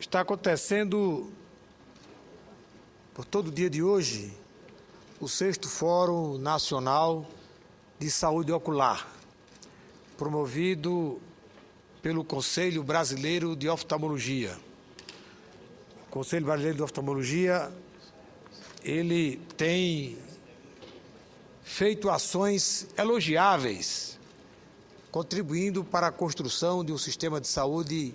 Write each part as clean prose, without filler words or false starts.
Está acontecendo, por todo o dia de hoje, o 6º Fórum Nacional de Saúde Ocular, promovido pelo Conselho Brasileiro de Oftalmologia. O Conselho Brasileiro de Oftalmologia, ele tem feito ações elogiáveis, contribuindo para a construção de um sistema de saúde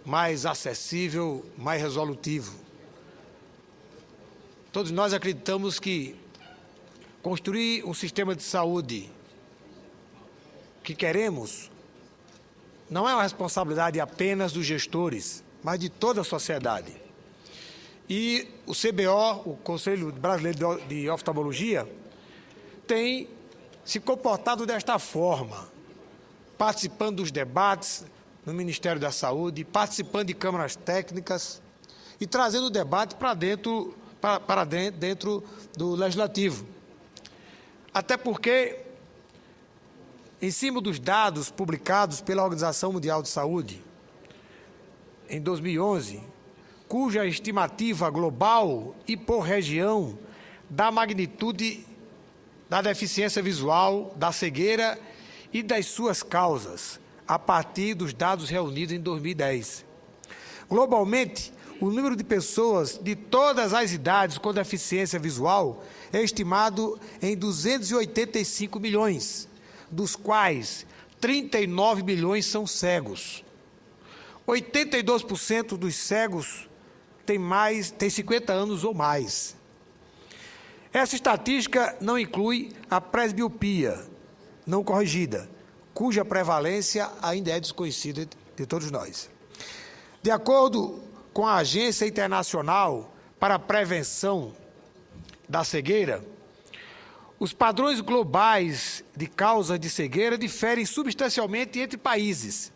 mais acessível, mais resolutivo. Todos nós acreditamos que construir um sistema de saúde que queremos não é uma responsabilidade apenas dos gestores, mas de toda a sociedade. E o CBO, o Conselho Brasileiro de Oftalmologia, tem se comportado desta forma, participando dos debates no Ministério da Saúde, participando de câmaras técnicas e trazendo o debate para dentro do Legislativo. Até porque, em cima dos dados publicados pela Organização Mundial de Saúde, em 2011, cuja estimativa global e por região da magnitude da deficiência visual, da cegueira e das suas causas, a partir dos dados reunidos em 2010. Globalmente, o número de pessoas de todas as idades com deficiência visual é estimado em 285 milhões, dos quais 39 milhões são cegos. 82% dos cegos têm 50 anos ou mais. Essa estatística não inclui a presbiopia não corrigida, cuja prevalência ainda é desconhecida de todos nós. De acordo com a Agência Internacional para a Prevenção da Cegueira, os padrões globais de causa de cegueira diferem substancialmente entre países,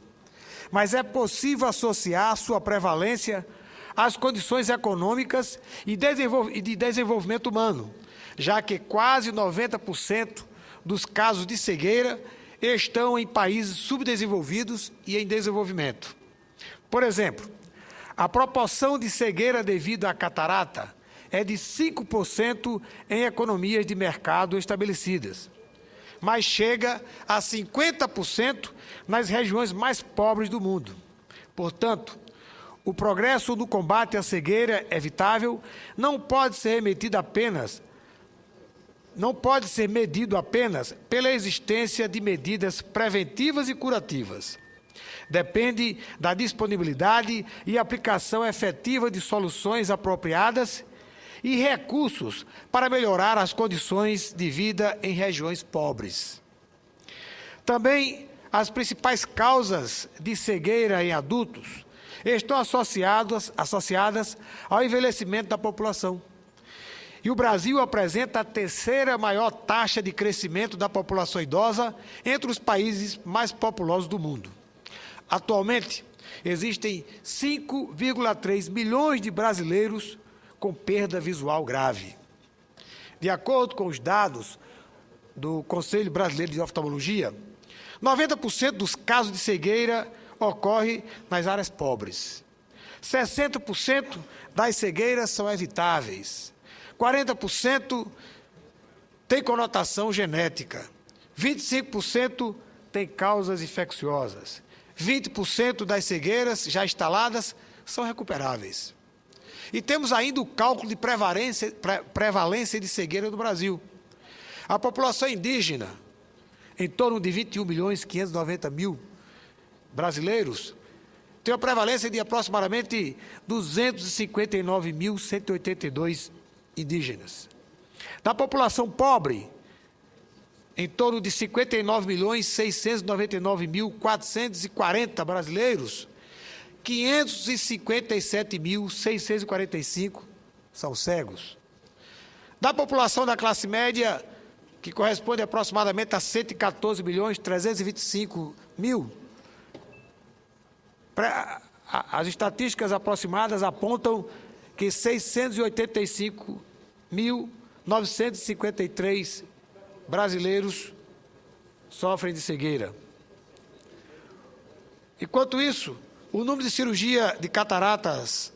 mas é possível associar sua prevalência às condições econômicas e de desenvolvimento humano, já que quase 90% dos casos de cegueira estão em países subdesenvolvidos e em desenvolvimento. Por exemplo, a proporção de cegueira devido à catarata é de 5% em economias de mercado estabelecidas, mas chega a 50% nas regiões mais pobres do mundo. Portanto, o progresso no combate à cegueira evitável não pode ser medido apenas pela existência de medidas preventivas e curativas. Depende da disponibilidade e aplicação efetiva de soluções apropriadas e recursos para melhorar as condições de vida em regiões pobres. Também as principais causas de cegueira em adultos estão associadas ao envelhecimento da população. E o Brasil apresenta a 3ª maior taxa de crescimento da população idosa entre os países mais populosos do mundo. Atualmente, existem 5,3 milhões de brasileiros com perda visual grave. De acordo com os dados do Conselho Brasileiro de Oftalmologia, 90% dos casos de cegueira ocorrem nas áreas pobres. 60% das cegueiras são evitáveis. 40% tem conotação genética. 25% tem causas infecciosas. 20% das cegueiras já instaladas são recuperáveis. E temos ainda o cálculo de prevalência de cegueira no Brasil. A população indígena, em torno de 21.590.000 brasileiros, tem uma prevalência de aproximadamente 259.182 indígenas. Da população pobre, em torno de 59.699.440 brasileiros, 557.645 são cegos. Da população da classe média, que corresponde aproximadamente a 114.325.000, as estatísticas aproximadas apontam que 685.953 brasileiros sofrem de cegueira. Enquanto isso, o número de cirurgias de cataratas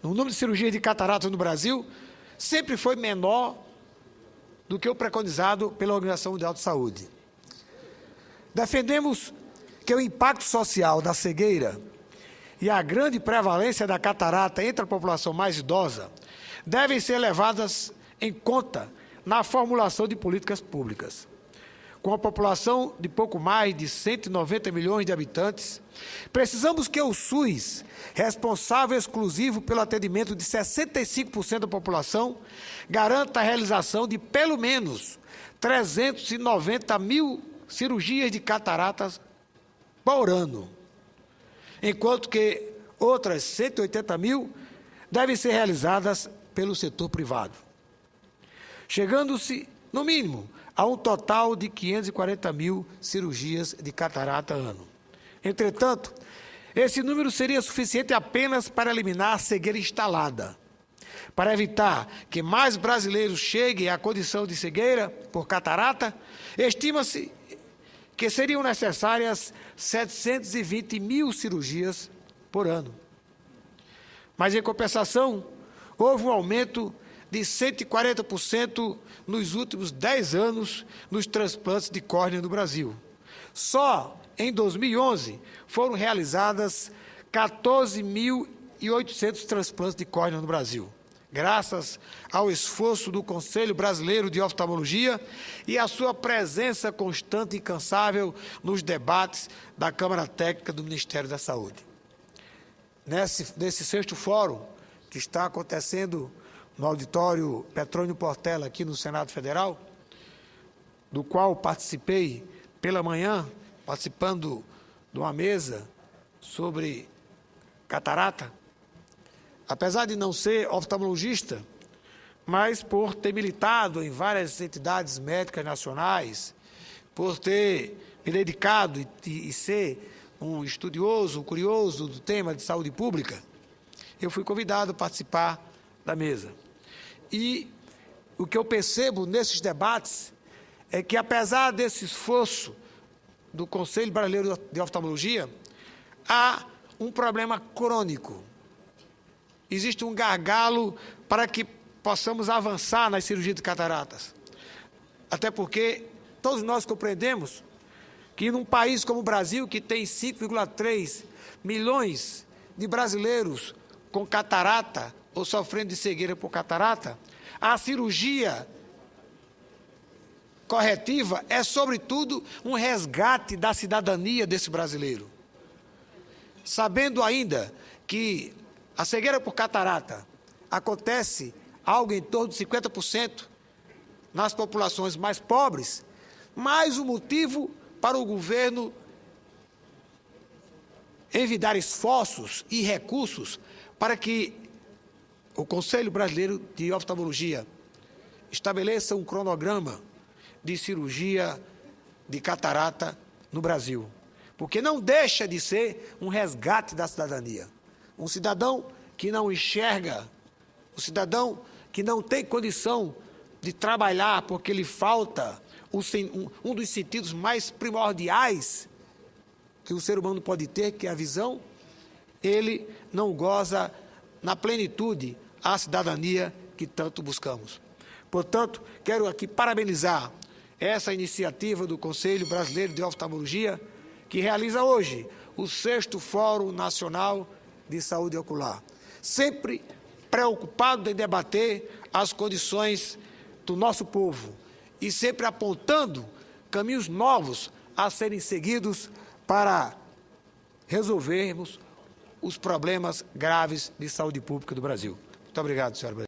no Brasil sempre foi menor do que o preconizado pela Organização Mundial de Saúde. Defendemos que o impacto social da cegueira e a grande prevalência da catarata entre a população mais idosa devem ser levadas em conta na formulação de políticas públicas. Com a população de pouco mais de 190 milhões de habitantes, precisamos que o SUS, responsável exclusivo pelo atendimento de 65% da população, garanta a realização de pelo menos 390 mil cirurgias de cataratas por ano, enquanto que outras 180 mil devem ser realizadas pelo setor privado, chegando-se, no mínimo, a um total de 540 mil cirurgias de catarata ano. Entretanto, esse número seria suficiente apenas para eliminar a cegueira instalada. Para evitar que mais brasileiros cheguem à condição de cegueira por catarata, estima-se que seriam necessárias 720 mil cirurgias por ano. Mas, em compensação, houve um aumento de 140% nos últimos 10 anos nos transplantes de córnea no Brasil. Só em 2011 foram realizadas 14.800 transplantes de córnea no Brasil, graças ao esforço do Conselho Brasileiro de Oftalmologia e à sua presença constante e incansável nos debates da Câmara Técnica do Ministério da Saúde. Nesse sexto fórum, que está acontecendo no auditório Petrônio Portela, aqui no Senado Federal, do qual participei pela manhã, participando de uma mesa sobre catarata, apesar de não ser oftalmologista, mas por ter militado em várias entidades médicas nacionais, por ter me dedicado e ser um estudioso, curioso do tema de saúde pública, eu fui convidado a participar da mesa. E o que eu percebo nesses debates é que, apesar desse esforço do Conselho Brasileiro de Oftalmologia, há um problema crônico. Existe um gargalo para que possamos avançar nas cirurgias de cataratas. Até porque todos nós compreendemos que num país como o Brasil, que tem 5,3 milhões de brasileiros com catarata ou sofrendo de cegueira por catarata, a cirurgia corretiva é, sobretudo, um resgate da cidadania desse brasileiro. Sabendo ainda que a cegueira por catarata acontece algo em torno de 50% nas populações mais pobres, mais um motivo para o governo envidar esforços e recursos para que o Conselho Brasileiro de Oftalmologia estabeleça um cronograma de cirurgia de catarata no Brasil, porque não deixa de ser um resgate da cidadania. Um cidadão que não enxerga, um cidadão que não tem condição de trabalhar porque lhe falta um dos sentidos mais primordiais que o ser humano pode ter, que é a visão, ele não goza na plenitude a cidadania que tanto buscamos. Portanto, quero aqui parabenizar essa iniciativa do Conselho Brasileiro de Oftalmologia, que realiza hoje o 6º Fórum Nacional de Saúde Ocular, sempre preocupado em debater as condições do nosso povo e sempre apontando caminhos novos a serem seguidos para resolvermos os problemas graves de saúde pública do Brasil. Muito obrigado, senhora presidente.